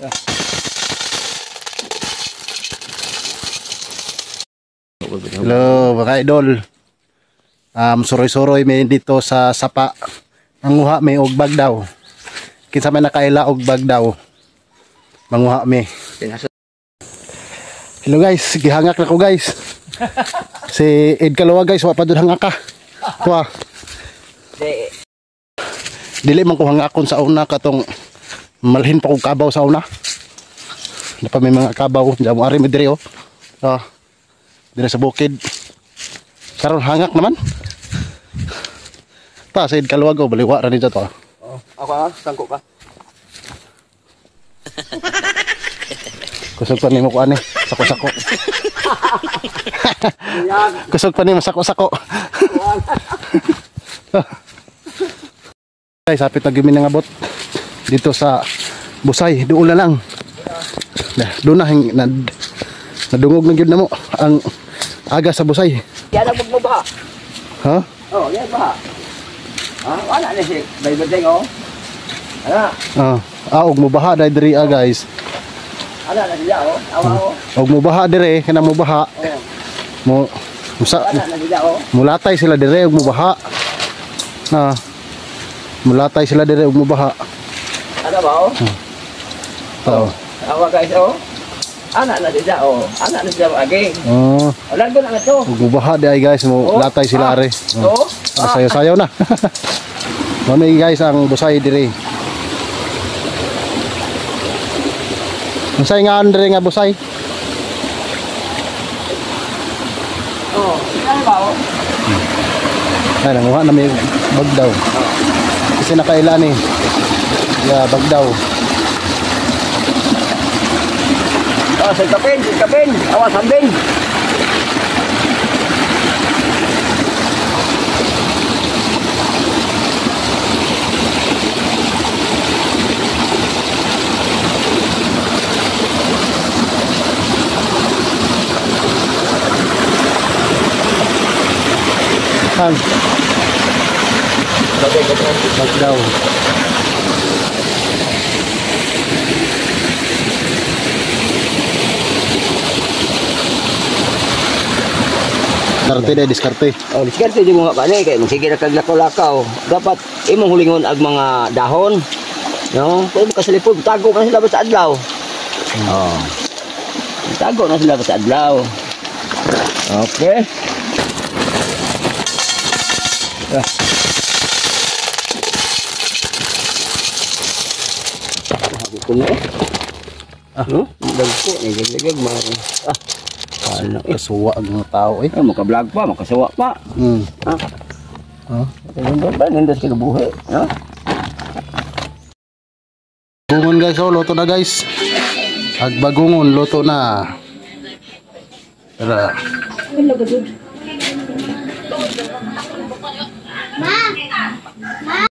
Hello mga idol. Suroy-suroy may dito sa sapa. Manguha may og bagdaw. Kinsa may nakaila og bagdaw. Manguha may. Hello guys, gihangak na ko guys. Si Ed Kalawa guys, wa pa dud hangaka. Kuha. Dili man ko hangakon sa una katong malhin pa kog kabaw sa una. Na pa may mga kabaw, jamo ari mi diri oh. Diri sa bukid. Karon hangak naman. Ta sa Ed Kalawa go baliwa ra dito to. Oh, ako sangko ka. Kusog pa nimo ko ani, sako-sako. Kusog pa nimo sako-sako. Guys, hapit na gyud nangabot dito sa Busay, duol na lang. Doon na nadungog na gyud namo ang aga sa Busay. Yan ang magbabaha. Ha? Oh, yan baha. Wala na si Bayberdeng oh. Ana. Og mubaha diri guys. Ana na sila oh. Awa oh. Og mubaha diri kana mubaha. Oh. Ana na sila oh. Mulatay sila diri og mubaha. Mulatay sila diri og mubaha. Ano ba oh? Awa guys oh. Ana na sila oh. Ana na sila agi. Wala ko na to. Og mubaha di ay guys mo latay sila are. Sayo-sayo na. Mami guys ang Busay diri. Unsay nga andre nga Busay? Oh, ano ba oh? Ay nanguha na may bagdaw. Kasi nakaila ni. Bagdaw. Sa kapin. Awas hambing. Bagdaw. Diskarte. Oh, diskarte di mo nga kani kay sige na kag lakaw-lakaw. Dapat imong hulingon ag mga dahon. No, kung kasalipod tago ka sila sa adlaw. Oh. Tago na sila sa adlaw. Okay. Kuno. Dagko ni gagag man. Ano kasuwa ang mga tao eh. Maka-vlog pa, makasuwa pa. Ba nindas ka buhi, no? Bagungon guys, luto na guys. Agbagungon luto na. Tara. Ma.